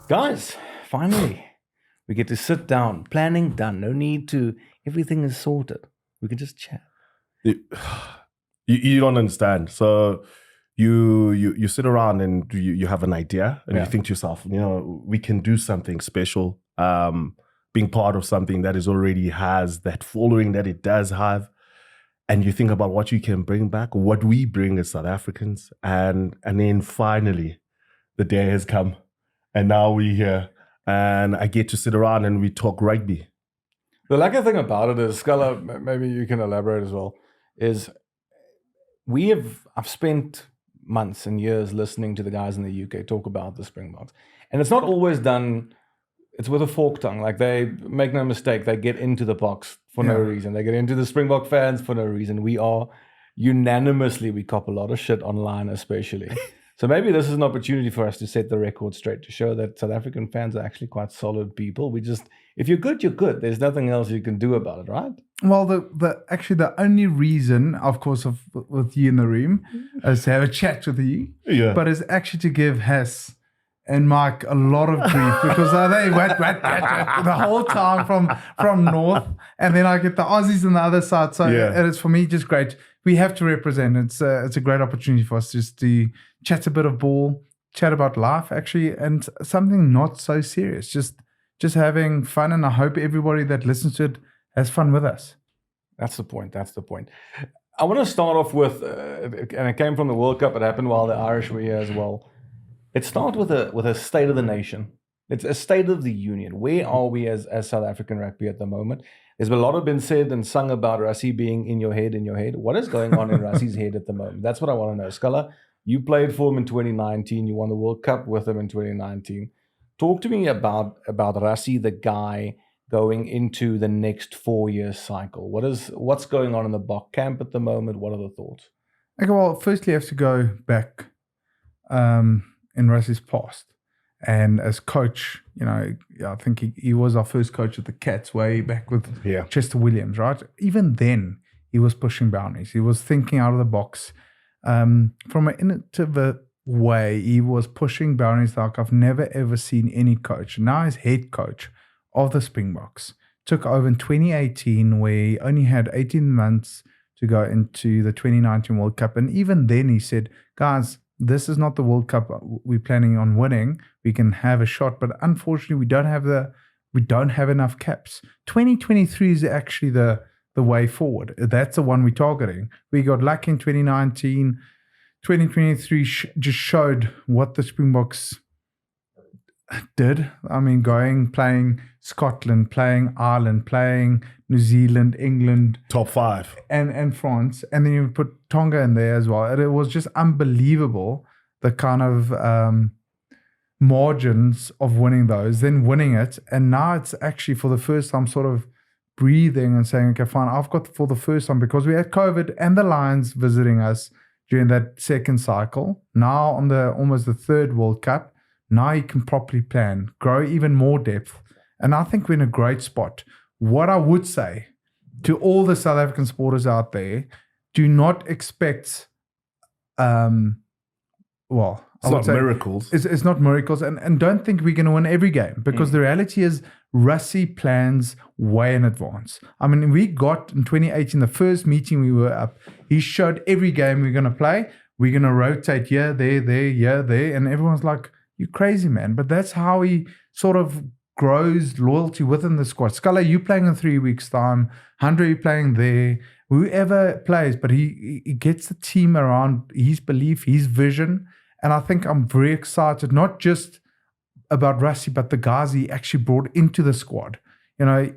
Guys, finally, we get to sit down. Planning done. No need to, everything is sorted. We can just chat. You don't understand. So you sit around and you have an idea and you think to yourself, we can do something special. Being part of something that is already has that following that it does have. And you think about what you can bring back, what we bring as South Africans. And then finally, the day has come. And now we're here. And I get to sit around and we talk rugby. The lucky thing about it is, Scala, maybe you can elaborate as well, is I've spent months and years listening to the guys in the UK talk about the Springboks. And it's not always done, it's with a fork tongue. Like, they make no mistake, they get into the box for no reason. They get into the Springbok fans for no reason. We cop a lot of shit online, especially. So maybe this is an opportunity for us to set the record straight, to show that South African fans are actually quite solid people. If you're good, you're good. There's nothing else you can do about it, right? Well, the only reason, of course, with you in the room is to have a chat with you, but is actually to give Hess and Mike a lot of grief, because they went the whole time from north, and then I get the Aussies on the other side. So it is for me just great. We have to represent. It's a great opportunity for us just to chat a bit of ball, chat about life actually, and something not so serious. Just having fun, and I hope everybody that listens to it has fun with us. That's the point. I want to start off with, and it came from the World Cup. It happened while the Irish were here as well. It starts with a state of the nation. It's a state of the union. Where are we as South African rugby at the moment? There's a lot been said and sung about Rassie being in your head. What is going on in Rassie's head at the moment? That's what I want to know. Scala, you played for him in 2019. You won the World Cup with him in 2019. Talk to me about Rassie, the guy going into the next 4-year cycle. What's going on in the Bok camp at the moment? What are the thoughts? Okay, well, firstly, I have to go back in Rassie's past. And as coach, I think he was our first coach at the Cats way back with Chester Williams, right? Even then, he was pushing boundaries. He was thinking out of the box. From an innovative way, he was pushing boundaries like I've never ever seen any coach. Now he's head coach of the Springboks. Took over in 2018, where he only had 18 months to go into the 2019 World Cup. And even then he said, guys, this is not the World Cup we're planning on winning. We can have a shot, but unfortunately we don't have enough caps. 2023 is actually the way forward. That's the one we're targeting. We got lucky in 2019. 2023 just showed what the Springboks did. I mean, playing Scotland, playing Ireland, playing New Zealand, England. Top 5. And France. And then you put Tonga in there as well. And it was just unbelievable, the kind of margins of winning those, then winning it. And now it's actually for the first time sort of breathing and saying, okay, fine, I've got for the first time, because we had COVID and the Lions visiting us during that second cycle. Now on almost the third World Cup, now you can properly plan, grow even more depth. And I think we're in a great spot. What I would say to all the South African supporters out there, do not expect, it's not miracles. It's not miracles. And don't think we're going to win every game, because the reality is Rassie plans way in advance. I mean, we got in 2018, the first meeting we were up, he showed every game we're going to play. We're going to rotate here, there, there. And everyone's like, you're crazy, man. But that's how he sort of grows loyalty within the squad. Scala, you playing in 3 weeks' time. Andre, you playing there. Whoever plays, but he gets the team around his belief, his vision. And I think I'm very excited, not just about Rassie, but the guys he actually brought into the squad.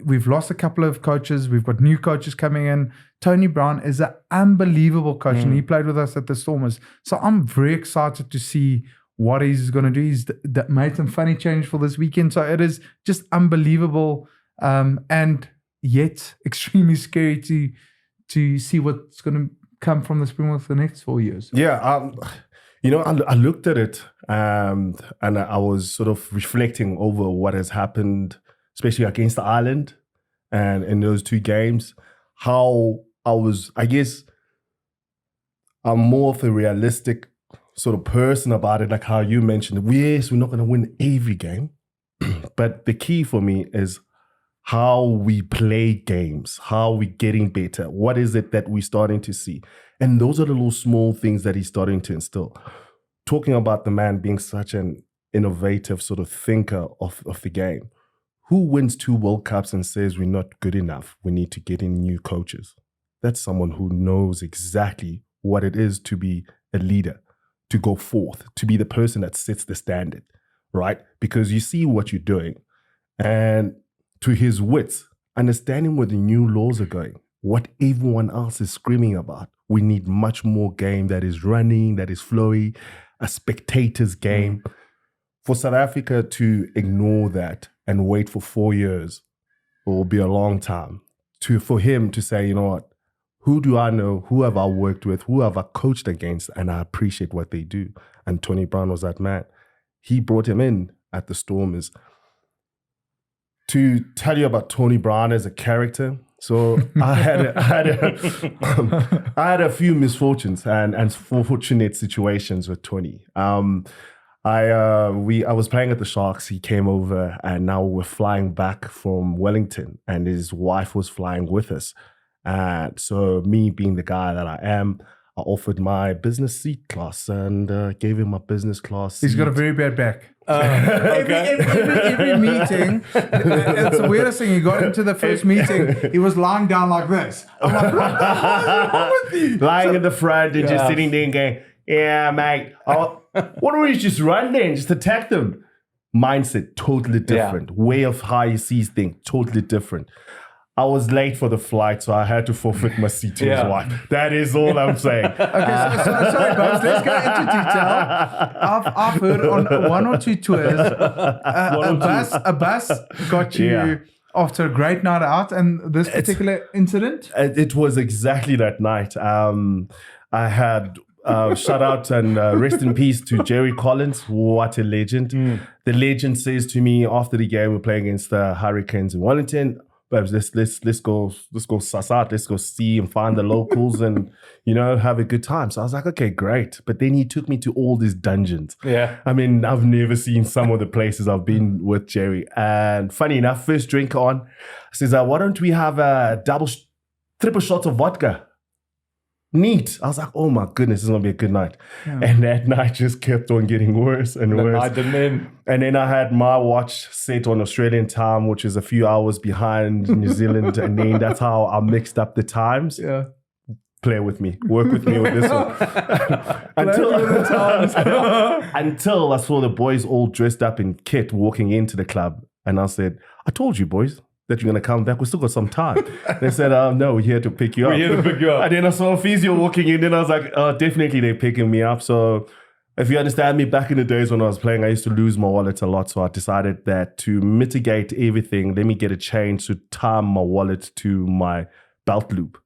We've lost a couple of coaches. We've got new coaches coming in. Tony Brown is an unbelievable coach, and he played with us at the Stormers. So I'm very excited to see what he's going to do. He's made some funny change for this weekend. So it is just unbelievable, and yet extremely scary to see what's going to come from the Springboks for the next 4 years. Yeah, I looked at it and I was sort of reflecting over what has happened, especially against Ireland and in those 2 games, how I guess I'm more of a realistic sort of person about it, like how you mentioned. Yes, we're not going to win every game, But the key for me is how we play games, how we're getting better. What is it that we're starting to see? And those are the little small things that he's starting to instill. Talking about the man being such an innovative sort of thinker of the game. Who wins 2 World Cups and says we're not good enough? We need to get in new coaches. That's someone who knows exactly what it is to be a leader, to go forth, to be the person that sets the standard, right? Because you see what you're doing. And to his wits, understanding where the new laws are going, what everyone else is screaming about. We need much more game that is running, that is flowy, a spectator's game. For South Africa to ignore that and wait for 4 years will be a long time. For him to say, you know what, who do I know? Who have I worked with? Who have I coached against? And I appreciate what they do. And Tony Brown was that man. He brought him in at the Stormers. To tell you about Tony Brown as a character, so I had a few misfortunes and fortunate situations with Tony. I was playing at the Sharks. He came over, and now we're flying back from Wellington, and his wife was flying with us. And so me being the guy that I am, I offered my business seat class and gave him my business class seat. He's got a very bad back. Every meeting, it's the weirdest thing. He got into the first meeting, he was lying down like this. I'm like, what the hell is wrong with you? Lying in the front and just sitting there and going, yeah, mate, why don't we just run there and just attack them? Mindset, totally different. Way of how he sees things, totally different. I was late for the flight, so I had to forfeit my seat to his wife. That is all I'm saying. Okay, sorry, Bubs, let's go into detail. I've heard on 1 or 2 tours, a bus got you after a great night out, and this particular incident? It was exactly that night. I had... shout out and rest in peace to Jerry Collins. What a legend. The legend says to me after the game, we're playing against the Hurricanes in Wellington, Babs, let's go suss out, let's go see and find the locals and, you know, have a good time. So I was like, okay, great. But then he took me to all these dungeons. Yeah. I mean, I've never seen some of the places I've been with Jerry. And funny enough, first drink on, says, why don't we have a triple shots of vodka? Neat. I was like, oh my goodness, this is going to be a good night. Yeah. And that night just kept on getting worse and worse. I didn't. And then I had my watch set on Australian time, which is a few hours behind New Zealand. And then that's how I mixed up the times. Yeah. Play with me. Work with me with this one. Until I saw the boys all dressed up in kit walking into the club. And I said, I told you, boys, that you're going to come back. We still got some time. They said, no, we're here to pick you up. We're here to pick you up. And then I saw a physio walking in, and I was like, definitely they're picking me up. So if you understand me, back in the days when I was playing, I used to lose my wallet a lot. So I decided that to mitigate everything, let me get a chain to tie my wallet to my belt loop.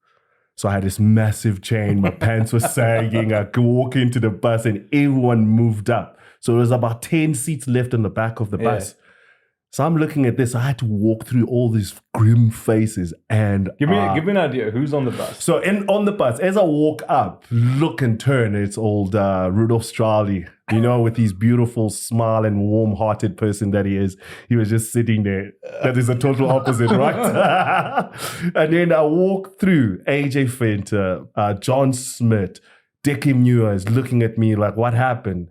So I had this massive chain. My pants were sagging. I could walk into the bus and everyone moved up. So there was about 10 seats left in the back of the bus. So I'm looking at this. I had to walk through all these grim faces and give me an idea. Who's on the bus? So on the bus, as I walk up, look and turn, it's old Rudolph Strali, you know, with his beautiful smile and warm-hearted person that he is. He was just sitting there. That is a total opposite, right? And then I walk through AJ Fenter, John Schmidt, Dickie Muir is looking at me like, what happened?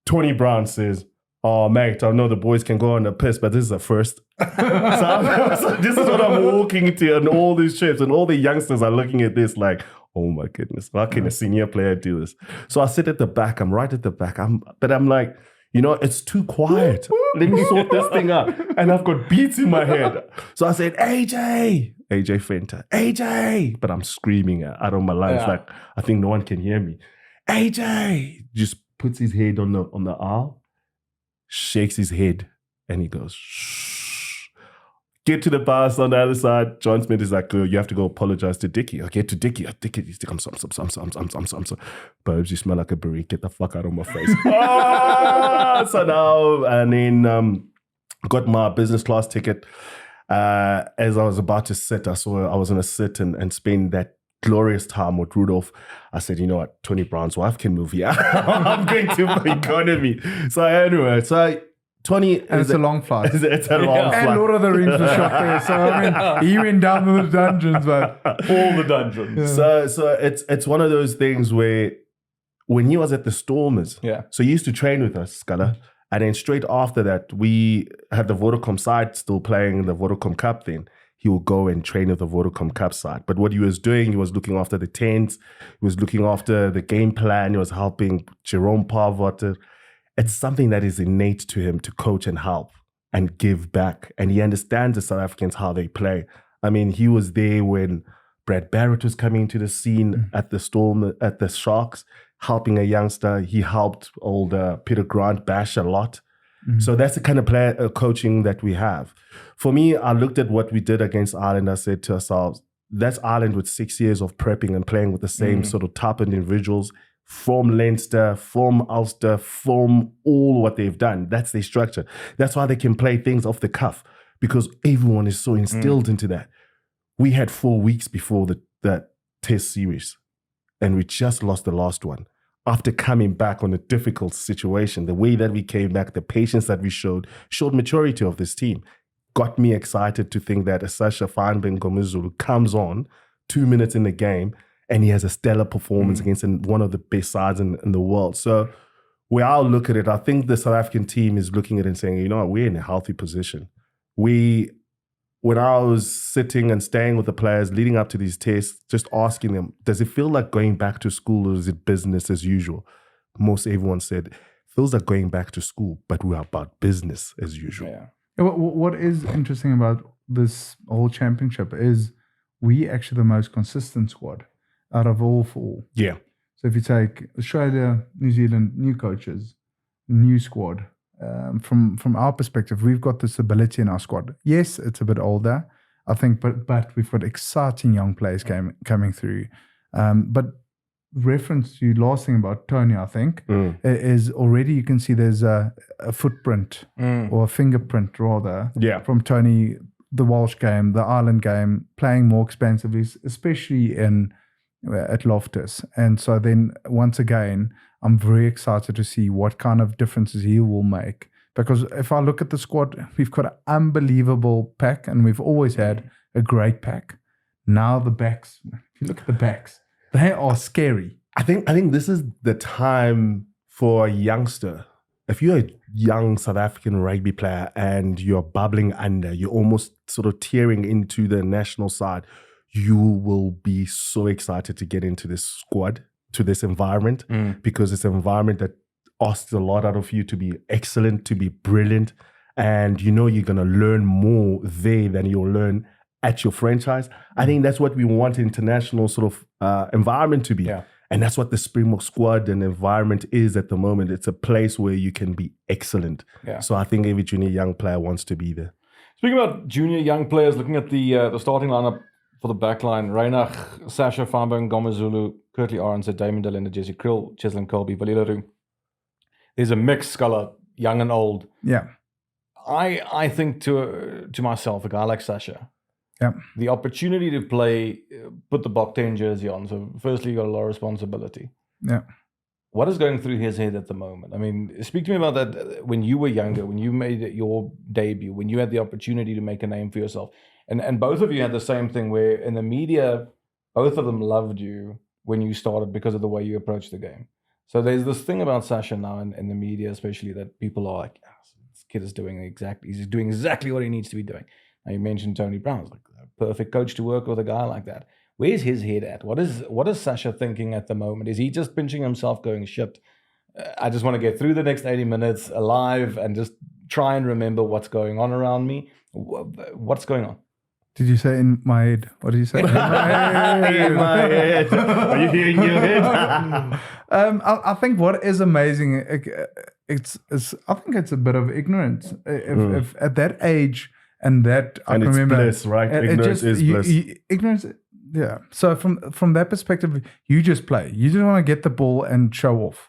Tony Brown says, oh, mate, I know the boys can go on the piss, but this is a first. So this is what I'm walking to on all these trips, and all the youngsters are looking at this like, oh my goodness, how can a senior player do this? So I sit at the back, I'm right at the back, but I'm like, you know, it's too quiet. Let me sort this thing out. And I've got beats in my head. So I said, AJ Fenter, AJ. But I'm screaming out of my lungs like, I think no one can hear me. AJ just puts his head on the aisle, shakes his head, and he goes, shh. Get to the bus on the other side. John Smith is like, you have to go apologize to Dickie. I get to Dickie. He's like, I'm sorry. Babes, you smell like a berry. Get the fuck out of my face. So now, and then got my business class ticket. As I was about to sit, I was going to sit and spend that glorious time with Rudolph. I said, you know what, Tony Brown's wife can move here. I'm going to my economy. So anyway, 20 And it's a long flight. It's a long And flight. Lord of the Rings was shot there. So, I mean, he went down to the dungeons, but All the dungeons. So it's one of those things where when he was at the Stormers, so he used to train with us, Scala, and then straight after that, we had the Vodacom side still playing the Vodacom Cup then. He would go and train with the Vodacom Cup side. But what he was doing, he was looking after the tents, he was looking after the game plan, he was helping Jerome Parvotter. It's something that is innate to him to coach and help and give back. And he understands the South Africans, how they play. I mean, he was there when Brad Barrett was coming into the scene at the Storm, at the Sharks, helping a youngster. He helped old Peter Grant bash a lot. So that's the kind of player coaching that we have. For me, I looked at what we did against Ireland. I said to ourselves, that's Ireland with 6 years of prepping and playing with the same sort of type of individuals from Leinster, from Ulster, from all what they've done. That's their structure. That's why they can play things off the cuff, because everyone is so instilled into that. We had 4 weeks before that test series, and we just lost the last one. After coming back on a difficult situation, the way that we came back, the patience that we showed maturity of this team. Got me excited to think that a Sasha Feinberg-Mngomezulu comes on 2 minutes in the game and he has a stellar performance against one of the best sides in the world. So where I'll look at it, I think the South African team is looking at it and saying, you know what, we're in a healthy position. When I was sitting and staying with the players leading up to these tests, just asking them, does it feel like going back to school or is it business as usual? Most everyone said, feels like going back to school, but we're about business as usual. Yeah. What is interesting about this whole championship is we actually the most consistent squad out of all four. Yeah. So if you take Australia, New Zealand, new coaches, new squad, from our perspective, we've got this ability in our squad. Yes, it's a bit older, I think, but we've got exciting young players coming through. But reference to last thing about Tony, I think, is already you can see there's a footprint or a fingerprint rather from Tony, the Welsh game, the Ireland game, playing more expansively, especially at Loftus. And so then once again, I'm very excited to see what kind of differences he will make. Because if I look at the squad, we've got an unbelievable pack and we've always had a great pack. Now the backs, if you look at the backs, they are scary. I think this is the time for a youngster. If you're a young South African rugby player and you're bubbling under, you're almost sort of tearing into the national side, you will be so excited to get into this squad, to this environment, because it's an environment that asks a lot out of you to be excellent, to be brilliant, and you know you're going to learn more there than you'll learn at your franchise. I think that's what we want international sort of environment to be. Yeah. And that's what the Springbok squad and environment is at the moment. It's a place where you can be excellent. Yeah. So I think every junior young player wants to be there. Speaking about junior young players, looking at the starting lineup for the backline, Reinach, Sasha Feinberg-Mngomezulu, Curtly Arons, Damon Delenda, Jesse Krill, Cheslin Colby, Valileru. There's a mixed color, young and old. Yeah. I think to myself, a guy like Sasha, the opportunity to play, put the Bok 10 jersey on. So firstly, you got a lot of responsibility. Yeah. What is going through his head at the moment? I mean, speak to me about that when you were younger, when you made your debut, when you had the opportunity to make a name for yourself. And both of you had the same thing where in the media, both of them loved you when you started because of the way you approached the game. So there's this thing about Sasha now in the media, especially, that people are like, this kid is doing exactly what he needs to be doing. Now you mentioned Tony Brown's like a perfect coach to work with a guy like that. Where's his head at? What is Sasha thinking at the moment? Is he just pinching himself going, shit, I just want to get through the next 80 minutes alive and just try and remember what's going on around me? What's going on? Did you say in my head? What did you say? In my head. Are you hearing your head? I think what is amazing, I think it's a bit of ignorance. If at that age and that, and I remember, bliss, right? Ignorance is bliss. Ignorance, yeah. So from that perspective, you just play. You just want to get the ball and show off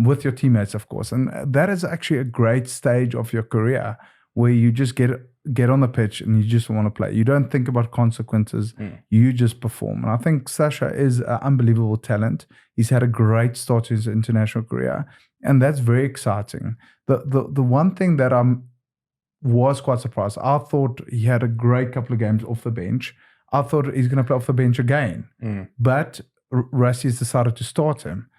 with your teammates, of course. And that is actually a great stage of your career where you just get get on the pitch and you just want to play. You don't think about consequences. You just perform. And I think Sasha is an unbelievable talent. He's had a great start to his international career, and that's very exciting. The one thing that was quite surprised, I thought he had a great couple of games off the bench. I thought he's going to play off the bench again. But Rassie's decided to start him.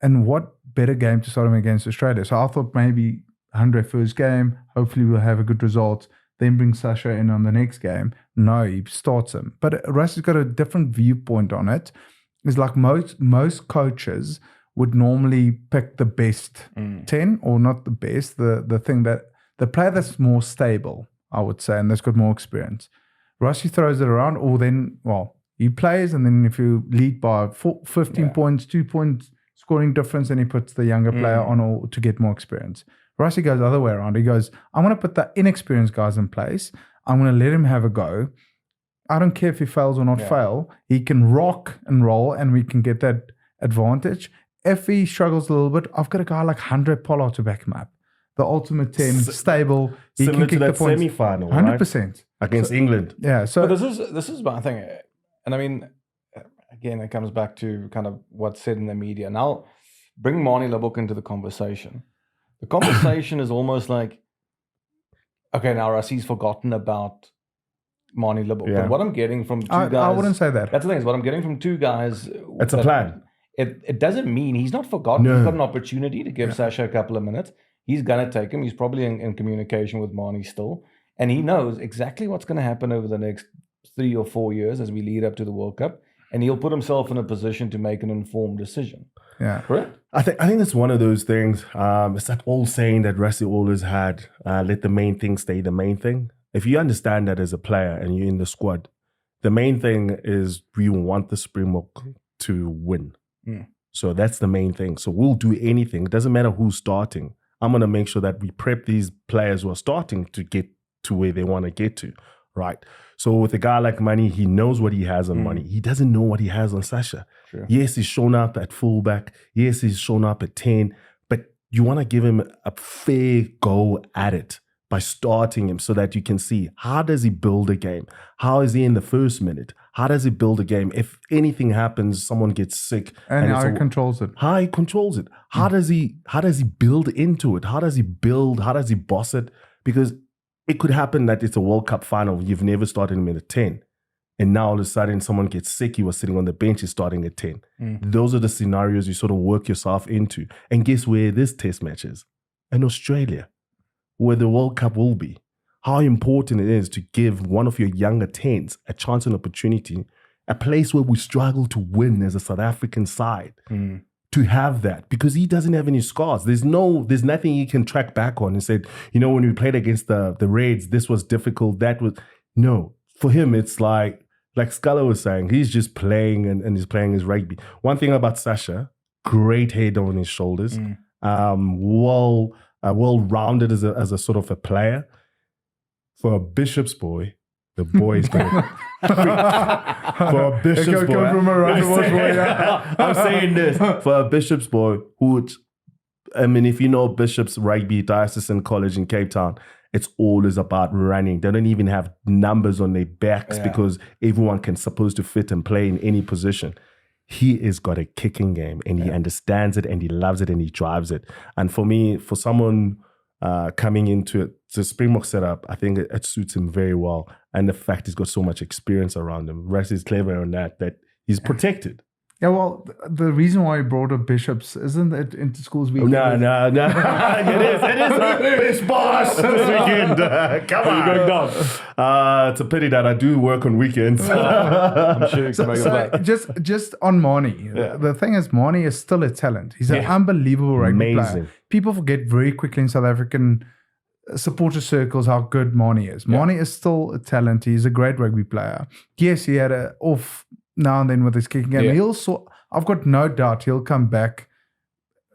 And what better game to start him against Australia? So I thought maybe 100 first game, hopefully we'll have a good result, then bring Sasha in on the next game. No, he starts him. But Rassie's got a different viewpoint on it. It's like most coaches would normally pick the best 10, or not the best, the thing that the player that's more stable, I would say, and that's got more experience. Rassie throws it around, or then, he plays, and then if you lead by 15 points, 2 points scoring difference, and he puts the younger player on to get more experience. Rassie goes the other way around. He goes, I'm going to put the inexperienced guys in place. I'm going to let him have a go. I don't care if he fails or not fail. He can rock and roll, and we can get that advantage. If he struggles a little bit, I've got a guy like Andre Pollard to back him up. The ultimate 10, stable. He Similar can kick to that the points. semi-final, 100%. right? Against England. Yeah. So But this is my thing. And I mean, again, it comes back to kind of what's said in the media. Now, bring Manie Libbok into the conversation. The conversation is almost like, okay, now Rassie's forgotten about Manie Libbok. Yeah. But what I'm getting from two guys... I wouldn't say that. That's the thing, is what I'm getting from two guys... It's a plan. It doesn't mean he's not forgotten. No. He's got an opportunity to give Sasha a couple of minutes. He's going to take him. He's probably in communication with Manie still. And he knows exactly what's going to happen over the next 3 or 4 years as we lead up to the World Cup. And he'll put himself in a position to make an informed decision. Yeah. Correct? I think that's one of those things. It's that old saying that Rassie always had, let the main thing stay the main thing. If you understand that as a player and you're in the squad, the main thing is we want the Springbok to win. So that's the main thing. So we'll do anything. It doesn't matter who's starting. I'm going to make sure that we prep these players who are starting to get to where they want to get to, right? So with a guy like Manie, he knows what he has on Manie. He doesn't know what he has on Sasha. Sure. Yes, he's shown up at fullback. Yes, he's shown up at 10. But you want to give him a fair go at it by starting him so that you can see, how does he build a game? How is he in the first minute? How does he build a game? If anything happens, someone gets sick. And how he controls it. How he controls it. How does he build into it? How does he build? How does he boss it? Because it could happen that it's a World Cup final. You've never started him at a 10. And now all of a sudden someone gets sick. He was sitting on the bench. He's starting at 10. Those are the scenarios you sort of work yourself into. And guess where this test match is? In Australia, where the World Cup will be. How important it is to give one of your younger 10s a chance and opportunity, a place where we struggle to win as a South African side. To have that, because he doesn't have any scars. There's nothing he can track back on and say, when we played against the Reds, this was difficult. That was no. For him, it's like Scala was saying, he's just playing and he's playing his rugby. One thing about Sasha, great head on his shoulders, well-rounded as a sort of a player. For a Bishop's boy, the boy is going to... For a Bishop's boy... I'm saying this. For a Bishop's boy, if you know Bishop's Rugby Diocesan College in Cape Town, it's always about running. They don't even have numbers on their backs because everyone can supposed to fit and play in any position. He has got a kicking game and he understands it and he loves it and he drives it. And for me, for someone coming into it, the Springbok setup, I think it suits him very well. And the fact he's got so much experience around him. Rassie is clever on that he's protected. Yeah, well, the reason why he brought up Bishops, isn't it into schools weekend? No. It is boss this weekend. Come on. You're going down. It's a pity that I do work on weekends. I'm sure you can make it back. Just on Manie, the thing is, Manie is still a talent. He's an unbelievable rugby player. People forget very quickly in South African supporter circles how good Manie is. Manie is still a talent. He's a great rugby player. Yes, he had a off now and then with his kicking game. I've got no doubt he'll come back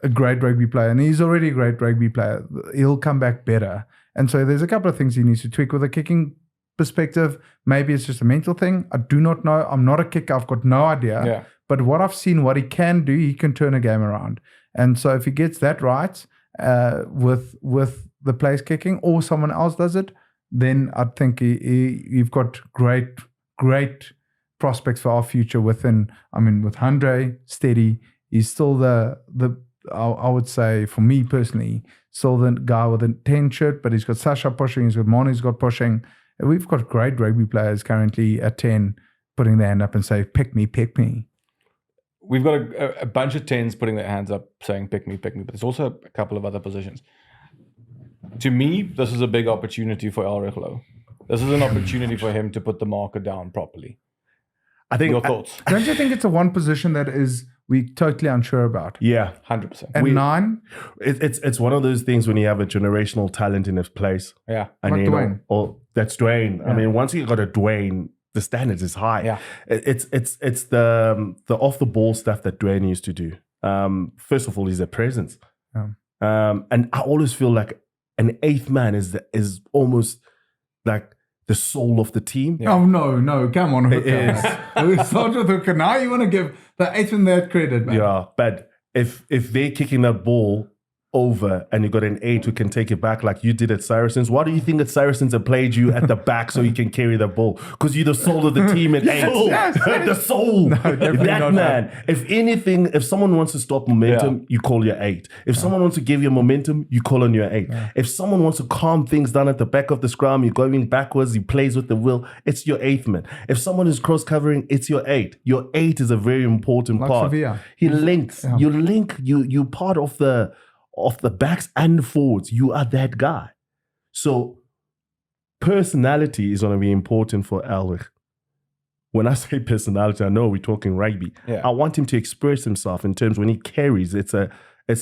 a great rugby player, and he's already a great rugby player. He'll come back better. And so there's a couple of things he needs to tweak with a kicking perspective. Maybe it's just a mental thing. I do not know. I'm not a kicker. I've got no idea. Yeah. But what I've seen, what he can do, he can turn a game around. And so if he gets that right with the place kicking, or someone else does it, then I think you've got great prospects for our future within. I mean, with Andre steady, he's still the I would say, for me personally, still the guy with a 10 shirt, but he's got Sasha pushing, he's got Monu's got pushing. We've got great rugby players currently at 10 putting their hand up and say, pick me, pick me. We've got a bunch of 10s putting their hands up saying, pick me, but there's also a couple of other positions. To me, this is a big opportunity for Elrich Louw. This is an opportunity for him to put the marker down properly. I think. Your thoughts? Don't you think it's the one position that we're totally unsure about? Yeah. 100%. And 9? It's one of those things when you have a generational talent in its place. Yeah. And like Duane. That's Duane. Yeah. I mean, once you got a Duane, the standards is high. Yeah. It's the off the ball stuff that Duane used to do. First of all, he's a presence. Yeah. And I always feel like an 8th man is almost like the soul of the team. Yeah. Oh, no, come on, Hooker. It is. We start with Hooker. Now you want to give the 8th man that credit, man. Yeah, but if they're kicking that ball over and you got an 8 who can take it back like you did at Saracens, why do you think that Saracens have played you at the back so you can carry the ball? Because you're the soul of the team at 8. The soul. No, that man. That. If anything, if someone wants to stop momentum, you call your 8. If someone wants to give you momentum, you call on your 8. Yeah. If someone wants to calm things down at the back of the scrum, you're going backwards, he plays with the will, it's your 8th man. If someone is cross covering, it's your 8. Your 8 is a very important Like part. Sevilla. He links. Yeah. You link. You part of the backs and forwards. You are that guy. So personality is going to be important for Elrich. When I say personality, I know we're talking rugby. Yeah. I want him to express himself in terms when he carries. It's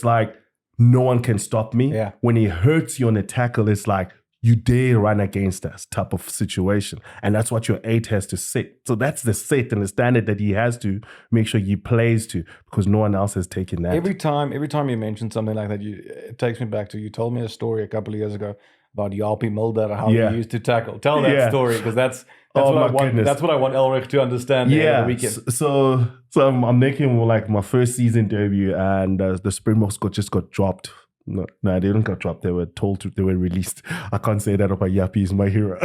like no one can stop me. Yeah. When he hurts you on a tackle, it's like you dare run against us type of situation. And that's what your 8 has to set. So that's the set and the standard that he has to make sure he plays to, because no one else has taken that. Every time you mention something like that, it takes me back to, you told me a story a couple of years ago about Japie Mulder, how he used to tackle. Tell that story, because that's what I want. Goodness. That's what I want Elrich to understand. The weekend. So I'm making like my first season debut, and the Springboks just got dropped. No, they didn't get dropped. They were they were released. I can't say that about Japie, is my hero.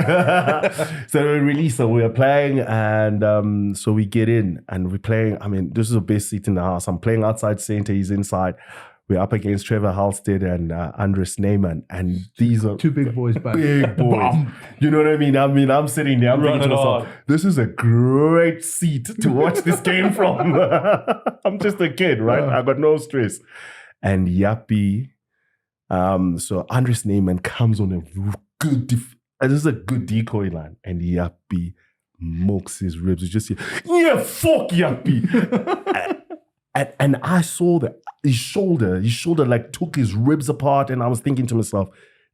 So they were released. So we were playing, and so we get in and we're playing. I mean, this is the best seat in the house. I'm playing outside center. He's inside. We're up against Trevor Halstead and Andres Neyman, and these are 2 big boys back. big boys. You know what I mean? I'm sitting there. I'm thinking to myself, this is a great seat to watch this game from. I'm just a kid, right? I got no stress. And Japie. So Andres Neyman comes on a good, this is a good decoy line, and Japie milks his ribs. You just hear, fuck Japie. and I saw that his shoulder like took his ribs apart, and I was thinking to myself,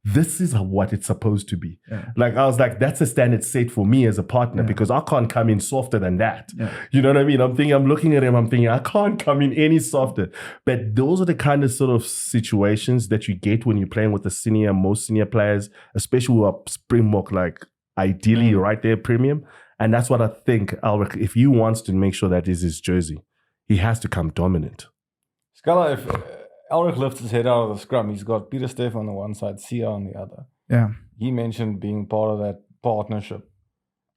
this is what it's supposed to be. Yeah. Like, I was like, that's a standard set for me as a partner, because I can't come in softer than that. Yeah. You know what I mean? I'm looking at him, I'm thinking, I can't come in any softer. But those are the kind of sort of situations that you get when you're playing with the most senior players, especially who are Springbok, like ideally right there, premium. And that's what I think, Elrich, if he wants to make sure that is his jersey, he has to come dominant. Scala, if Elrich lifts his head out of the scrum, he's got Peter Steff on the one side, Siya on the other. Yeah. He mentioned being part of that partnership.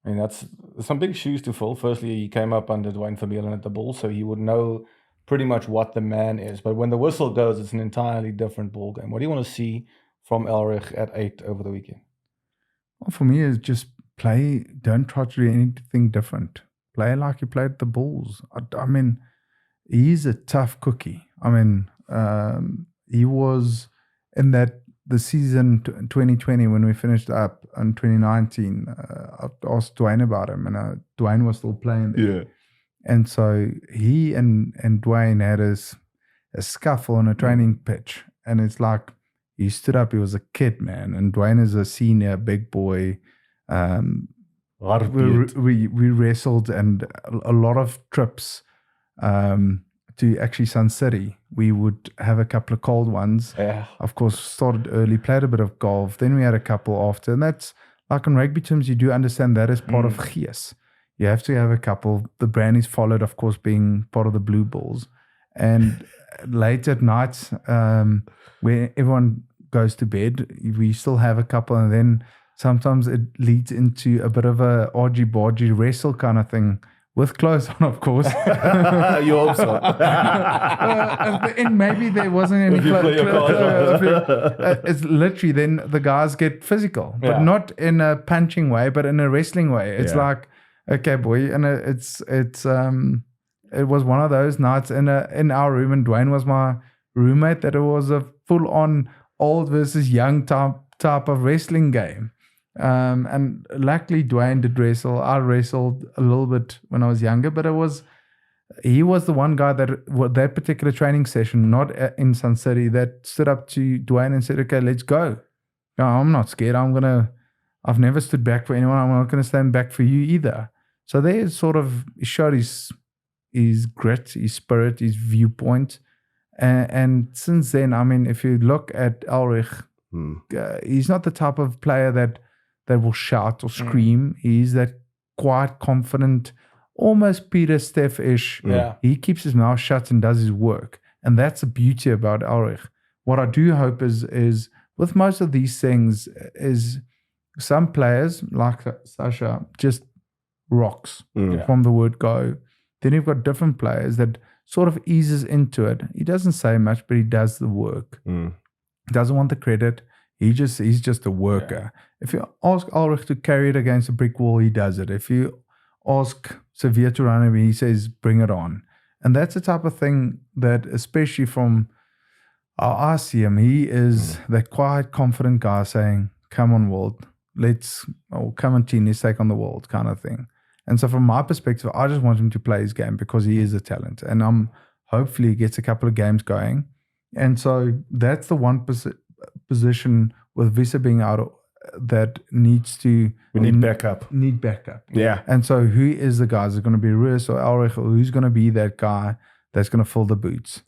I mean, that's some big shoes to fill. Firstly, he came up under Duane Vermeulen at the Bulls, so he would know pretty much what the man is. But when the whistle goes, it's an entirely different ball game. What do you want to see from Elrich at 8 over the weekend? Well, for me, it's just play. Don't try to do anything different. Play like you played the Bulls. I mean, he's a tough cookie. I mean, he was in the season 2020 when we finished up in 2019. I asked Duane about him, and Duane was still playing there. Yeah. And so he and Duane had a scuffle on a training pitch, and it's like he stood up. He was a kid, man, and Duane is a senior, big boy. We wrestled, and a lot of trips to actually Sun City. We would have a couple of cold ones. Yeah. Of course, started early, played a bit of golf. Then we had a couple after. And that's, like in rugby terms, you do understand that is part of Gees. You have to have a couple. The brand is followed, of course, being part of the Blue Bulls. And late at night, where everyone goes to bed, we still have a couple. And then sometimes it leads into a bit of a argy-bargy wrestle kind of thing with clothes on, of course. You hope so. And maybe there wasn't any If you play your cards it's literally then the guys get physical, but Yeah. not in a punching way, but in a wrestling way. It's Yeah. like, okay, boy, and it was one of those nights in our room, and Duane was my roommate, that it was a full-on old versus young type of wrestling game. And luckily Duane did wrestle. I wrestled a little bit when I was younger, but he was the one guy that particular training session, not in Sun City, that stood up to Duane and said, okay, let's go. No, I'm not scared. I've never stood back for anyone. I'm not going to stand back for you either. So they sort of showed his grit, his spirit, his viewpoint. And since then, I mean, if you look at Ulrich, he's not the type of player that will shout or scream. He's that quiet, confident, almost Peter Steph-ish. Yeah. He keeps his mouth shut and does his work. And that's the beauty about Ulrich. What I do hope is with most of these things is some players like Sasha just rocks from the word go. Then you've got different players that sort of eases into it. He doesn't say much, but he does the work. He doesn't want the credit. He's just a worker. Yeah. If you ask Ulrich to carry it against a brick wall, he does it. If you ask Siya to run him, he says, bring it on. And that's the type of thing that, especially from how I see him, he is that quiet, confident guy saying, come on, world, come on, team, let's take on the world kind of thing. And so from my perspective, I just want him to play his game because he is a talent. And hopefully he gets a couple of games going. And so that's the one position with Visa being out that needs to... We need backup. Need backup. Yeah. And so who is the guy? Is it going to be Ruiz or Ulrich, or who's going to be that guy that's going to fill the boots?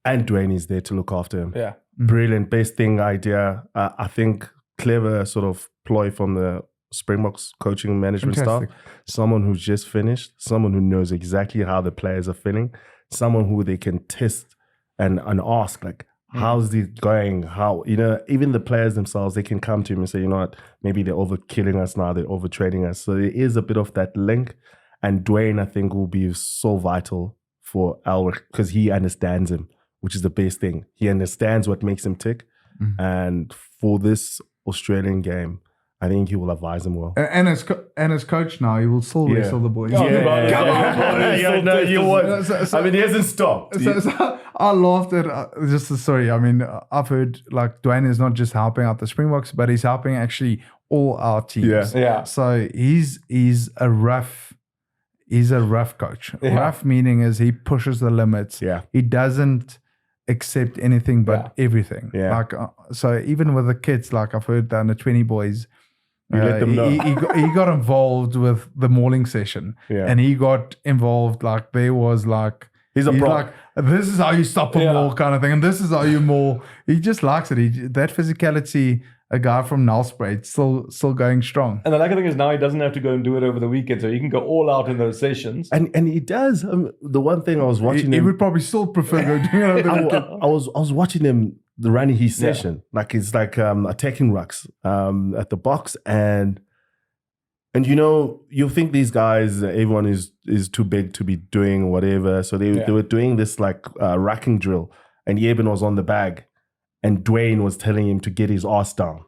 And Duane is there to look after him. Yeah. Brilliant. Best thing idea. I think clever sort of ploy from the Springboks coaching management staff. Someone who's just finished, someone who knows exactly how the players are feeling, someone who they can test and ask, like, how's it going? How, even the players themselves, they can come to him and say, you know what, maybe they're overkilling us now, they're overtraining us. So there is a bit of that link. And Duane, I think, will be so vital for Ulrich because he understands him, which is the best thing. He understands what makes him tick. And for this Australian game, I think he will advise him well. And as coach now, he will still wrestle the boys. Come on, boys. You won't. I mean, he hasn't stopped. So I laughed at I mean, I've heard like Duane is not just helping out the Springboks, but he's helping actually all our teams. Yeah. So he's a rough coach. Yeah. Rough meaning is he pushes the limits. Yeah. He doesn't accept anything but everything. Yeah. Like so even with the kids, like I've heard the under 20 boys. You let them know. He got involved with the mauling session, and he got involved. Like there was like he's like, this is how you stop a maul kind of thing, and this is how you maul. He just likes it. That physicality. A guy from Nelspruit still going strong. And the lucky thing is now he doesn't have to go and do it over the weekend, so he can go all out in those sessions. And he does. The one thing I was watching he him, would probably still prefer going doing it over the weekend. I was watching him running his session, like it's like attacking rucks at the box, and you think these guys, everyone is too big to be doing whatever, so they were doing this like racking drill, and Yeben was on the bag, and Duane was telling him to get his ass down,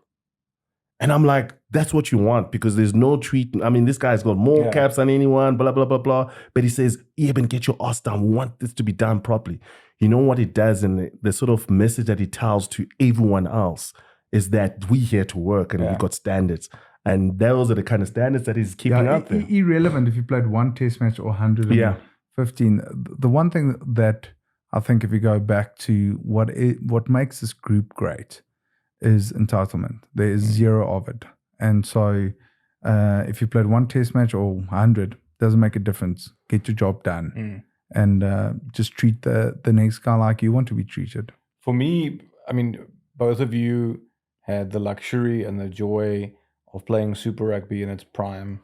and I'm like, that's what you want because there's no treat. I mean, this guy's got more caps than anyone, blah blah blah blah, but he says, Yeben, get your ass down. We want this to be done properly. You know what it does, and the sort of message that it tells to everyone else is that we're here to work and we got standards. And those are the kind of standards that he's keeping up there. Irrelevant if you played one test match or 115. The one thing that I think if you go back to what makes this group great is entitlement. There is zero of it. And so if you played one test match or 100, doesn't make a difference. Get your job done. And just treat the next guy like you want to be treated. For me, I mean, both of you had the luxury and the joy of playing Super Rugby in its prime.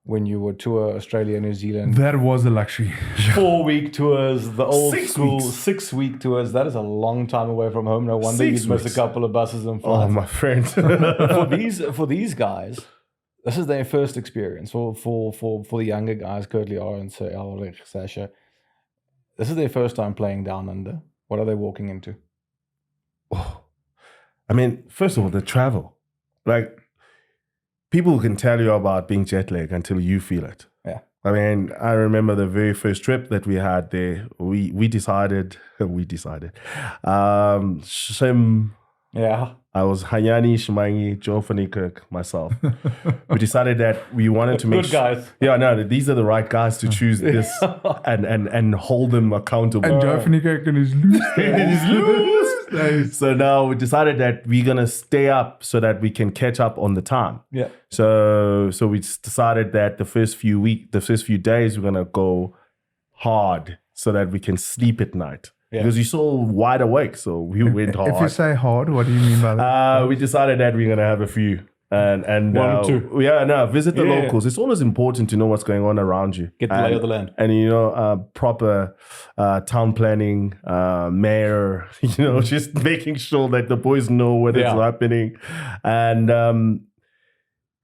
when you would tour Australia, New Zealand. That was a luxury. 4-week tours, the old 6 school weeks. 6-week tours. That is a long time away from home. No wonder 6 you'd miss a weeks. couple of buses and Oh, flights. my friend. For these guys, this is their first experience. For the younger guys, Kurt Liar and Sir Elrich, Sasha, this is their first time playing down under. What are they walking into? Oh. I mean, first of all, the travel. Like, people can tell you about being jet lagged until you feel it. Yeah. I mean, I remember the very first trip that we had there. We decided. Shim, Yeah. I was Hayani, Shimangi, Joe Kirk, myself. We decided that we wanted to make Good guys. Yeah, no, these are the right guys to choose this and hold them accountable. And Joe van Niekerk is loose. So now we decided that we're gonna stay up so that we can catch up on the time. Yeah. So we decided that the first few days we're gonna go hard so that we can sleep at night. Yeah. Because you're so wide awake, so we went hard. If you say hard, what do you mean by that? We decided that we're gonna have a few. And One or two. Visit the Yeah. locals. It's always important to know what's going on around you. Get the lay of the land. And proper town planning, mayor, just making sure that the boys know what is happening. And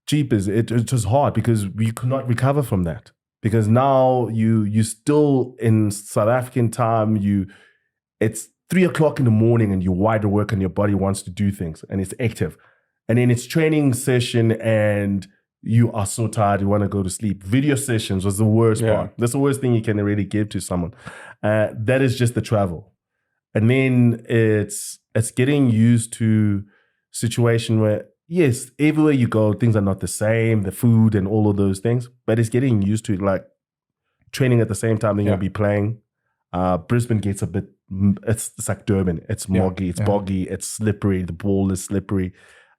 jeepers, it was hard because we could not recover from that. Because now you still in South African time, it's 3:00 in the morning and you're wide awake and your body wants to do things and it's active. And then it's training session and you are so tired, you want to go to sleep. Video sessions was the worst part. That's the worst thing you can really give to someone. That is just the travel. And then it's getting used to situation where, yes, everywhere you go, things are not the same, the food and all of those things, but it's getting used to like training at the same time that you'll be playing. Brisbane gets a bit, it's like Durban. It's moggy, it's boggy, it's slippery, the ball is slippery.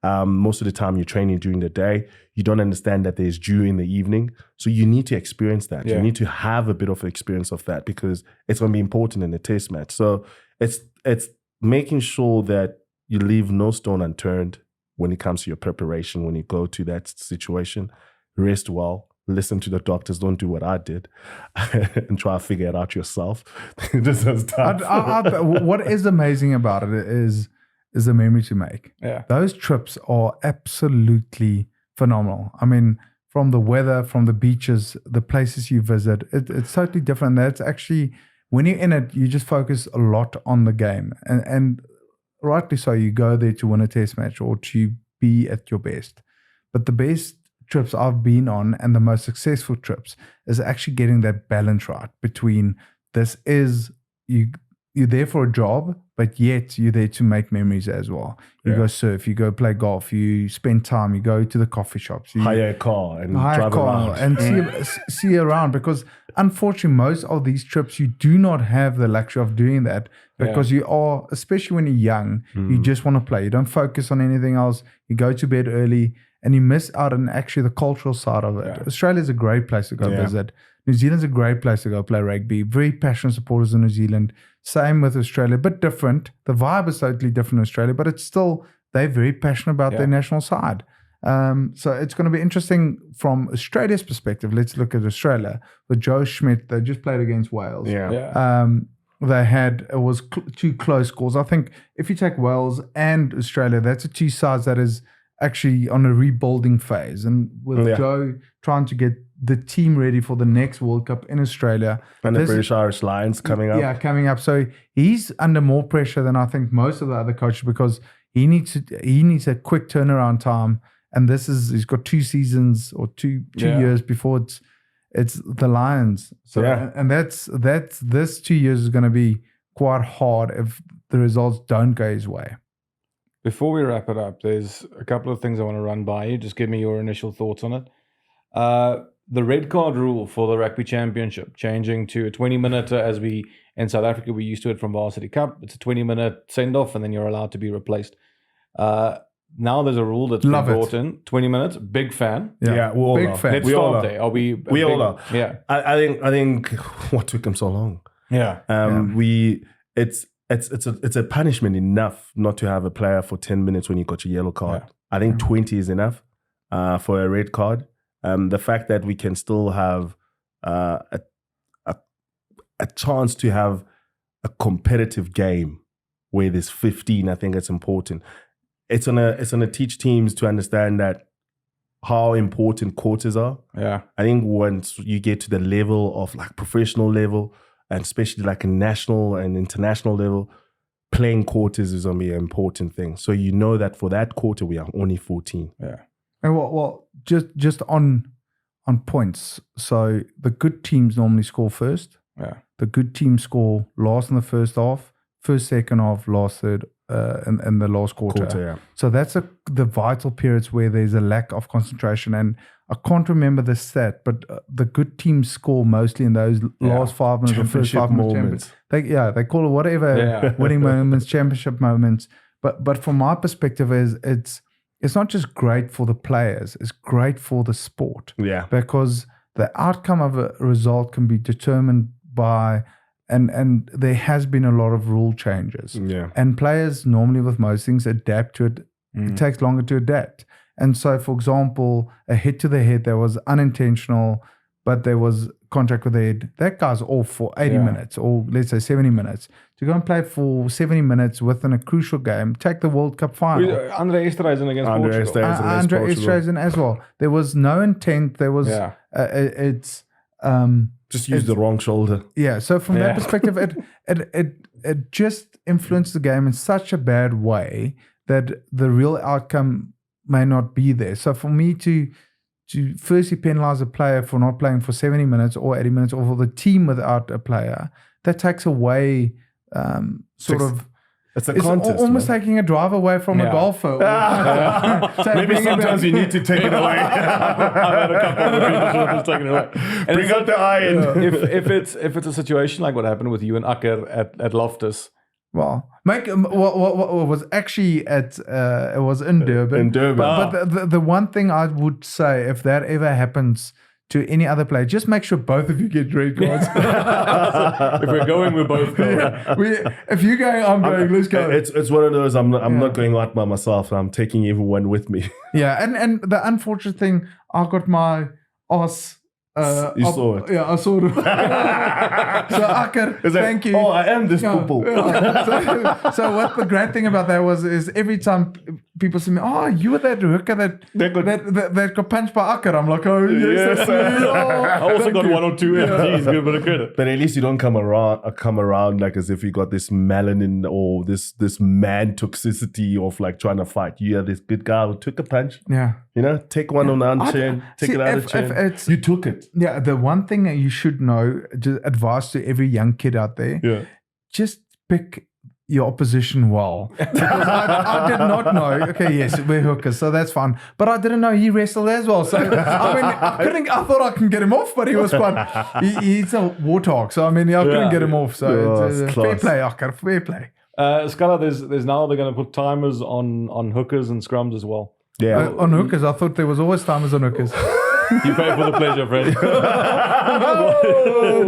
Most of the time you're training during the day. You don't understand that there's dew in the evening. So you need to experience that. Yeah. You need to have a bit of experience of that because it's going to be important in the test match. So it's making sure that you leave no stone unturned when it comes to your preparation, when you go to that situation. Rest well, listen to the doctors, don't do what I did and try to figure it out yourself. This is tough. What is amazing about it is a memory to make. Yeah. Those trips are absolutely phenomenal. I mean, from the weather, from the beaches, the places you visit, it's totally different. That's actually, when you're in it, you just focus a lot on the game. And rightly so, you go there to win a test match or to be at your best. But the best trips I've been on and the most successful trips is actually getting that balance right between this is, you're there for a job, but yet you're there to make memories as well. You go surf, you go play golf, you spend time, you go to the coffee shops. You hire a car and drive around. And see around, because unfortunately most of these trips you do not have the luxury of doing that because you are, especially when you're young, you just want to play. You don't focus on anything else. You go to bed early and you miss out on actually the cultural side of it. Yeah. Australia's a great place to go visit. New Zealand's a great place to go play rugby. Very passionate supporters in New Zealand. Same with Australia, but different. The vibe is totally different in Australia, but it's still, they're very passionate about their national side. So it's going to be interesting from Australia's perspective. Let's look at Australia. With Joe Schmidt, they just played against Wales. It was two close scores. I think if you take Wales and Australia, that's the two sides that is actually on a rebuilding phase. And with Joe trying to get the team ready for the next World Cup in Australia. And the British Irish Lions coming up. Yeah, coming up. So he's under more pressure than I think most of the other coaches because he needs a quick turnaround time. And he's got 2 seasons or two years before it's the Lions. So and that's this 2 years is going to be quite hard if the results don't go his way. Before we wrap it up, there's a couple of things I want to run by you. Just give me your initial thoughts on it. The red card rule for the Rugby Championship, changing to a 20-minute, as we, in South Africa, we used to it from Varsity Cup. It's a 20-minute send-off, and then you're allowed to be replaced. Now there's a rule that's been brought in, 20 minutes. Big fan. Yeah, we all big are. fan. Let's We all start are. there. Are we? We all are. Yeah. I think what took him so long. Yeah. It's a punishment enough not to have a player for 10 minutes when you got your yellow card. I think 20 is enough for a red card. The fact that we can still have a chance to have a competitive game where there's 15, I think it's important. It's gonna teach teams to understand that how important quarters are. Yeah. I think once you get to the level of like professional level, and especially like a national and international level, playing quarters is gonna be an important thing. So you know that for that quarter we are only 14. Yeah. And well, just on points. So the good teams normally score first. Yeah. The good teams score last in the first half, first, second half, last third, in the last quarter. Yeah. So that's the vital periods where there's a lack of concentration. And I can't remember the stat, but the good teams score mostly in those last 5 minutes, and first 5 minutes. Moments. They call it whatever, winning moments, championship moments. But from my perspective, it's not just great for the players; it's great for the sport. Yeah. Because the outcome of a result can be determined by, and there has been a lot of rule changes. Yeah. And players normally with most things adapt to it. It takes longer to adapt. And so, for example, a hit to the head that was unintentional, but there was contact with the head, that guy's off for 80 minutes, or let's say 70 minutes. To go and play for 70 minutes within a crucial game, take the World Cup final. Andre Esterhuizen against Portugal. Andre Esterhuizen as well. There was no intent. There was, just use the wrong shoulder. Yeah. So from that perspective, it just influenced the game in such a bad way that the real outcome may not be there. So for me to firstly penalize a player for not playing for 70 minutes or 80 minutes, or for the team without a player, that takes away it's a contest. Almost taking a drive away from a golfer. Maybe sometimes you need to take it away. I've had a couple of people who just taken it away. And bring out the iron. If it's a situation like what happened with you and Akker at Loftus. Well, what was actually it was in Durban. In Durban. But the one thing I would say, if that ever happens to any other player, just make sure both of you get red cards. If we're going, we're both going. If you're going, I'm going. Let's go. It's one of those. I'm not going out by myself. I'm taking everyone with me. Yeah, and the unfortunate thing, I got my ass. You saw it. Yeah, I saw it. So Akker, thank you. Oh, I am this purple. So what the great thing about that is every time people see me, oh, you were that hooker that got punched by Akker. I'm like, oh yes, that's me. I also got one or two FGs, give it a credit. But at least you don't come around like as if you got this melanin or this man toxicity of like trying to fight. You are this good guy who took a punch. Yeah. Take one on the chin, take it out of the chin. You took it. Yeah, the one thing that you should know, just advice to every young kid out there, just pick your opposition well. Because I did not know, okay, yes, we're hookers, so that's fine. But I didn't know he wrestled as well. So, I thought I can get him off, but he was quite, he's a warthog. So, I couldn't get him off. So, it's fair play, Akker, fair play. Scala, there's now they're going to put timers on hookers and scrums as well. Yeah. On hookers, I thought there was always timers on hookers. You pay for the pleasure, Fred.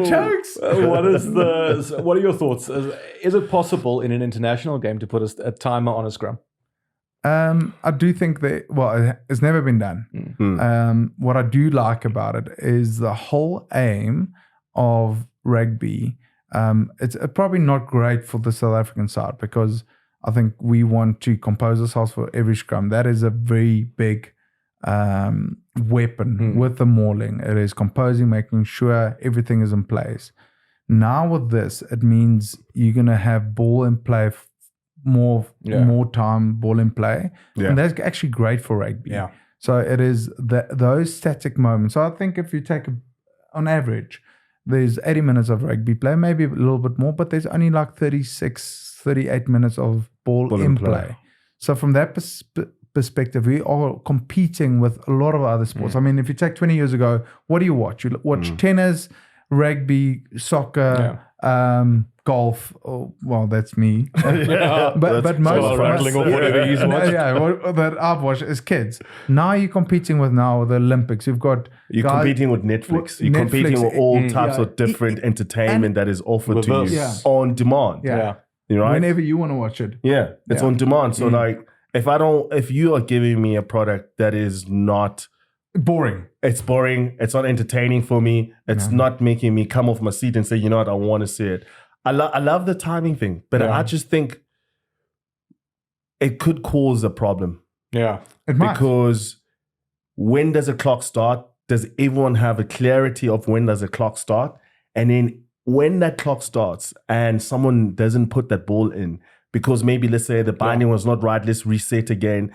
Jokes. What are your thoughts? Is it possible in an international game to put a timer on a scrum? I do think that, it's never been done. What I do like about it is the whole aim of rugby. It's probably not great for the South African side because I think we want to compose ourselves for every scrum. That is a very big weapon with the mauling. It is composing, making sure everything is in place. Now with this, it means you're going to have ball in play more time, ball in play. Yeah. And that's actually great for rugby. Yeah. So it is those static moments. So I think if you take, on average, there's 80 minutes of rugby play, maybe a little bit more, but there's only like 36, 38 minutes of ball in play. So from that perspective, we are competing with a lot of other sports. If you take 20 years ago, what do you watch? You watch tennis, rugby, soccer, golf. Oh, well, that's me. But most rattling off whatever he's watched. that I've watched as kids. Now you're competing with the Olympics. You've got competing with Netflix. You're competing with all types of different entertainment that is offered to you on demand. Yeah. Right? Whenever you want to watch it. Yeah, it's on demand. So if you are giving me a product that is not boring. It's boring. It's not entertaining for me. It's not making me come off my seat and say, you know what, I want to see it. I love the timing thing, but I just think it could cause a problem. Yeah. It might. Because when does a clock start? Does everyone have a clarity of when does a clock start? And then when that clock starts and someone doesn't put that ball in, because maybe let's say the binding was not right, let's reset again.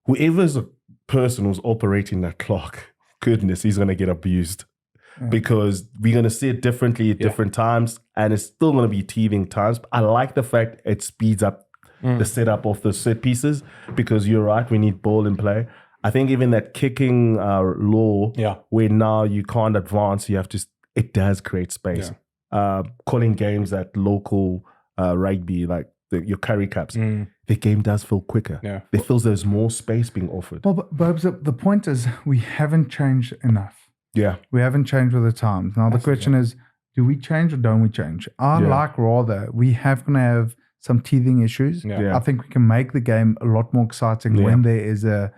Whoever's a person who's operating that clock, goodness, he's going to get abused. Because we're going to see it differently at different times, and it's still going to be teething times. I like the fact it speeds up the setup of the set pieces, because you're right, we need ball in play. I think even that kicking law, where now you can't advance, you have to, it does create space. Calling games at local rugby, like your curry cups, the game does feel quicker. It feels there's more space being offered. Well, but the point is, we haven't changed enough. We haven't changed with the times. Now, the question is, do we change or don't we change? I like rather, we have going to have some teething issues. I think we can make the game a lot more exciting when there is a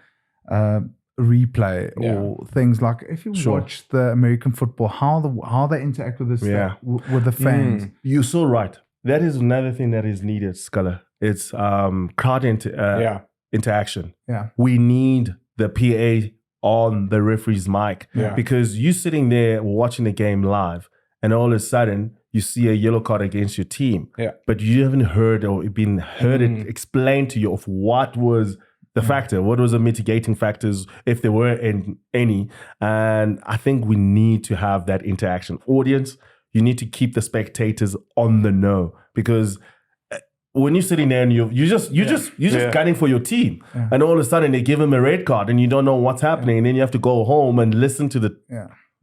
replay or things like, if you watch the American football, how they interact with this with the fans. You're so right. That is another thing that is needed, Sculler. It's crowd interaction. We need the PA on the referee's mic, because you sitting there watching the game live, and all of a sudden you see a yellow card against your team, but you haven't heard it explained to you of what was the factor, what was the mitigating factors, if there were any. And I think we need to have that interaction. Audience, you need to keep the spectators on the know, because when you're sitting there and you're just gunning for your team, and all of a sudden they give him a red card and you don't know what's happening, and then you have to go home and listen to the.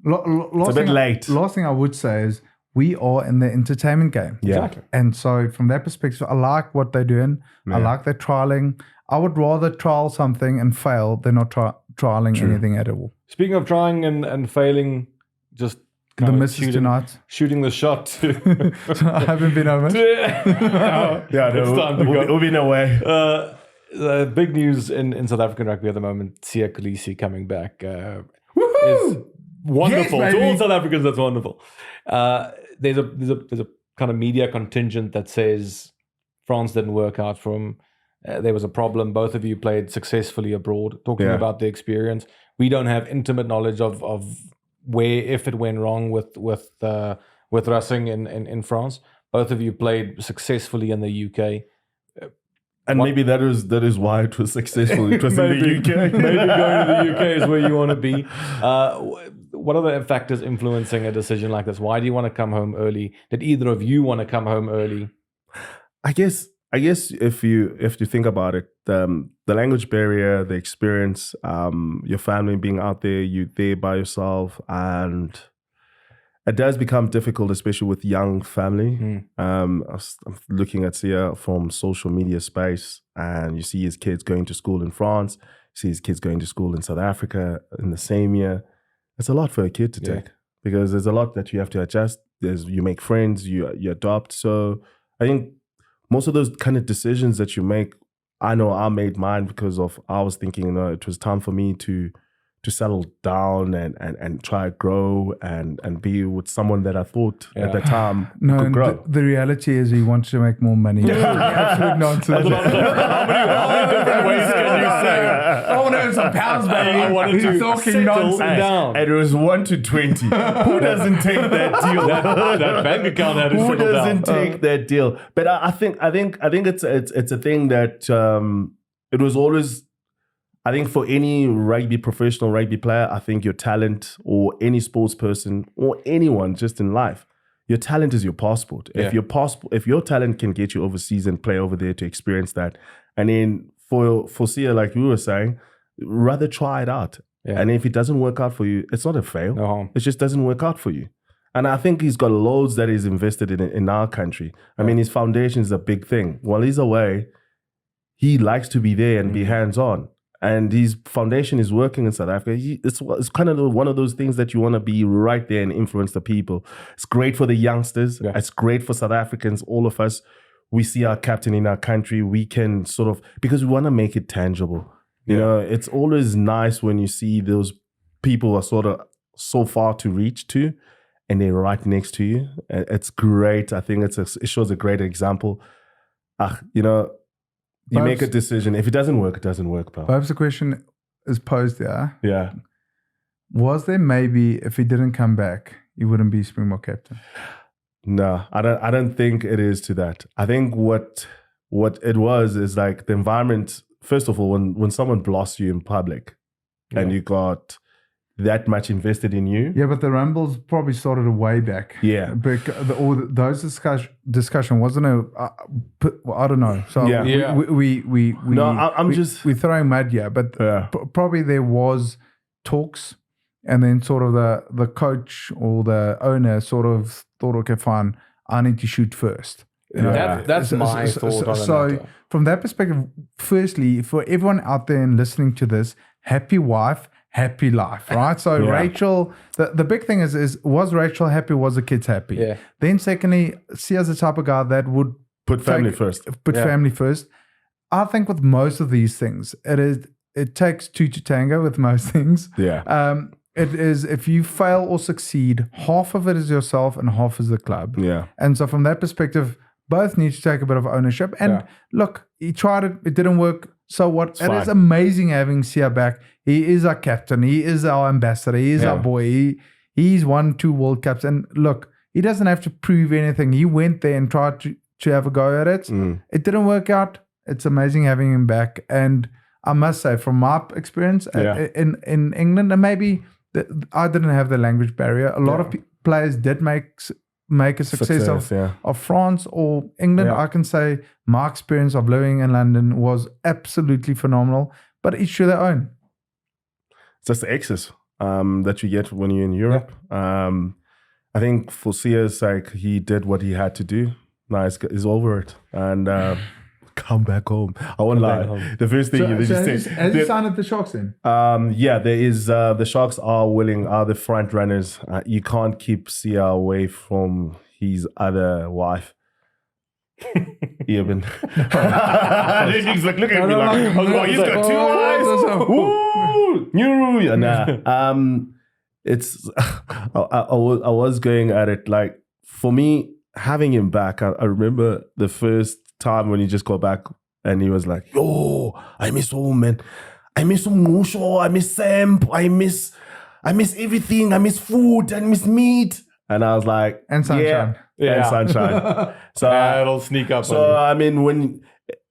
It's a bit late. Last thing I would say is, we are in the entertainment game. Exactly. And so from that perspective, I like what they're doing. I like their trialing. I would rather trial something and fail than not trialing anything at all. Speaking of trying and failing, just the misses tonight. Shooting the shot. So I haven't been over. We'll be no way. The big news in South African rugby at the moment, Siya Kolisi coming back. Is wonderful. Yes, to all South Africans, that's wonderful. There's a kind of media contingent that says France didn't work out for him. There was a problem. Both of you played successfully abroad. Talking about the experience, we don't have intimate knowledge of where, if it went wrong with Rassie in France. Both of you played successfully in the UK. And maybe that is why it was successful. It was in the UK. Maybe going to the UK is where you want to be. What are the factors influencing a decision like this? Why do you want to come home early? Did either of you want to come home early? I guess if you think about it, the language barrier, the experience, your family being out there, you there by yourself, and it does become difficult, especially with young family. I'm looking at Siya from social media space, and you see his kids going to school in France, you see his kids going to school in South Africa in the same year. It's a lot for a kid to take, because there's a lot that you have to adjust. You make friends, you adopt. So I think most of those kind of decisions that you make, I know I made mine because of, I was thinking, it was time for me to settle down and try to grow and be with someone that I thought at the time could grow. The reality is he wants to make more money. Absolute nonsense. How many different ways can you say? I want to earn some pounds, baby. I wanted to talking nonsense. down. And it was 1 to 20. Who doesn't take that deal? that bank account had to Who trickle doesn't down. take that deal? But I think it's a thing that it was always. I think for any professional rugby player, I think your talent, or any sports person, or anyone just in life, your talent is your passport. If your talent can get you overseas and play over there to experience that, and then for Siya, like we were saying, rather try it out. And if it doesn't work out for you, it's not a fail. No harm. It just doesn't work out for you. And I think he's got loads that he's invested in our country. I mean, his foundation is a big thing. While he's away, he likes to be there and be hands-on. And his foundation is working in South Africa. It's kind of one of those things that you want to be right there and influence the people. It's great for the youngsters. It's great for South Africans, all of us. We see our captain in our country. We can sort of, because we want to make it tangible. You know, it's always nice when you see those people are sort of so far to reach to, and they're right next to you. It's great. I think it shows a great example. You know, you make a decision. If it doesn't work, it doesn't work, pal. Perhaps the question is posed there. Yeah. Was there maybe, if he didn't come back, he wouldn't be Springbok captain? No, I don't think it is to that. I think what it was is like the environment. First of all, when someone blasts you in public, and you got that much invested in you. Yeah, but the rumbles probably started a way back. Yeah. Those discussion wasn't I don't know. So we're throwing mud here, but probably there was talks, and then sort of the coach or the owner sort of thought, okay, fine, I need to shoot first. That's my thought on it. So from that perspective, firstly, for everyone out there and listening to this, happy wife, happy life, right? So Rachel, the big thing is was Rachel happy? Was the kids happy? Yeah. Then secondly, Siya's the type of guy that would put family first. Family first. I think with most of these things, it takes two to tango with most things. Yeah. It is, if you fail or succeed, half of it is yourself and half is the club. Yeah. And so from that perspective, both need to take a bit of ownership. And look, he tried it, it didn't work. So what? It is amazing having Siya back. He is our captain. He is our ambassador. He is our boy. He's won 2 World Cups. And look, he doesn't have to prove anything. He went there and tried to have a go at it. It didn't work out. It's amazing having him back. And I must say, from my experience in England, and maybe I didn't have the language barrier. A lot of players did make a success of France or England. I can say my experience of living in London was absolutely phenomenal, but each to their own. It's just the access that you get when you're in Europe. I think for Siya's sake, he did what he had to do. Now he's over it. And come back home. I won't lie. The first thing has he signed at the Sharks then? Yeah, there is. The Sharks are the front runners. You can't keep Siya away from his other wife. Even. He's like looking at me like, he's got 2 eyes. Woo! Nah. It's. I was going at it like, for me, having him back. I remember the first time when he just got back and he was like, yo, I miss home, man. I miss Musho, I miss Sam, I miss everything, I miss food, I miss meat. And I was like, and sunshine. And sunshine. So it'll sneak up. So I mean, when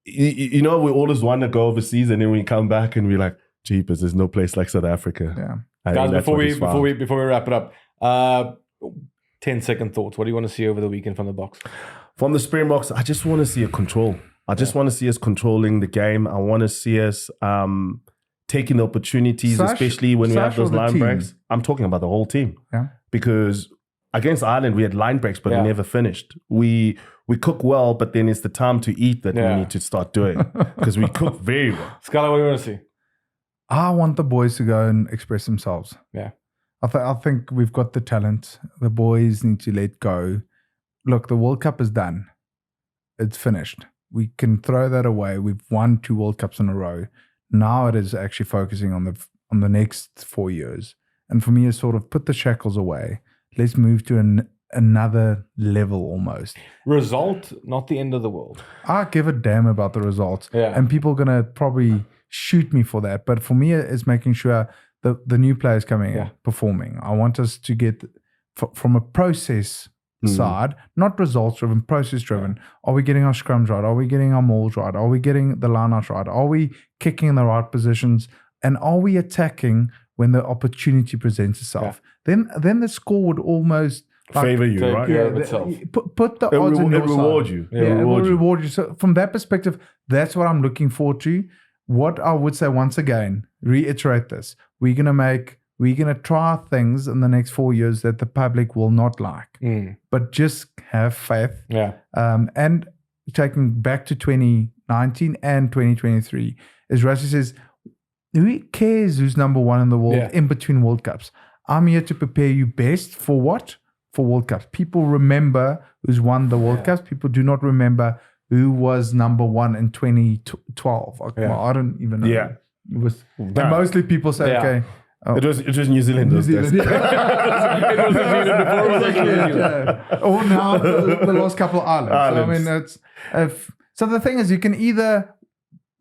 we always want to go overseas, and then we come back and we're like, jeepers, there's no place like South Africa. Yeah. Guys, before we wrap it up, 10-second thoughts. What do you want to see over the weekend from the box? From the Springboks, I just want to see a control. I just want to see us controlling the game. I want to see us taking the opportunities, especially when we have those line breaks. I'm talking about the whole team. Yeah. Because against Ireland, we had line breaks, but we never finished. We cook well, but then it's the time to eat that we need to start doing, because we cook very well. Scala, what do you want to see? I want the boys to go and express themselves. Yeah. I think we've got the talent. The boys need to let go. Look, the World Cup is done. It's finished. We can throw that away. We've won 2 World Cups in a row. Now it is actually focusing on the next 4 years. And for me, it's sort of put the shackles away. Let's move to another level almost. Result, not the end of the world. I give a damn about the results. Yeah. And people are going to probably shoot me for that. But for me, it's making sure the new players coming in, performing. I want us to get from a process side, not results driven, process driven. Are we getting our scrums right? Are we getting our mauls right? Are we getting the lineouts right? Are we kicking in the right positions? And are we attacking when the opportunity presents itself? Then the score would almost favor you, right? Put the odds in your side. Reward you. It will reward you. So from that perspective, that's what I'm looking forward to. What I would say once again, reiterate this. We're gonna try things in the next 4 years that the public will not like. But just have faith. Yeah. And taking back to 2019 and 2023, as Rassie says, who cares who's number 1 in the world in between World Cups? I'm here to prepare you best for what? For World Cups. People remember who's won the World Cups. People do not remember who was number 1 in 2012. Well, I don't even know. Yeah. It was, and mostly people say, okay, It was New Zealand. New Zealand, days. yeah. It was New Zealand before it was actually New Zealand. Yeah. Or now the last couple of islands. So, I Islands. mean, so the thing is, you can either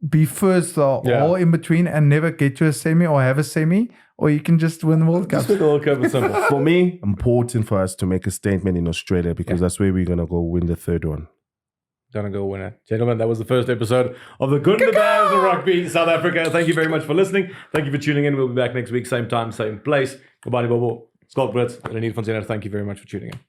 be first or in between and never get to a semi or have a semi, or you can just win the World Cup. Just with the World Cup, it's simple. For me, important for us to make a statement in Australia because that's where we're gonna go win the third one. Gonna go win it. Gentlemen, that was the first episode of The Good, the Bad, the Rugby, South Africa. Thank you very much for listening. Thank you for tuning in. We'll be back next week, same time, same place. Gcobani Bobo, Schalk Brits, Renier von Zeuner. Thank you very much for tuning in.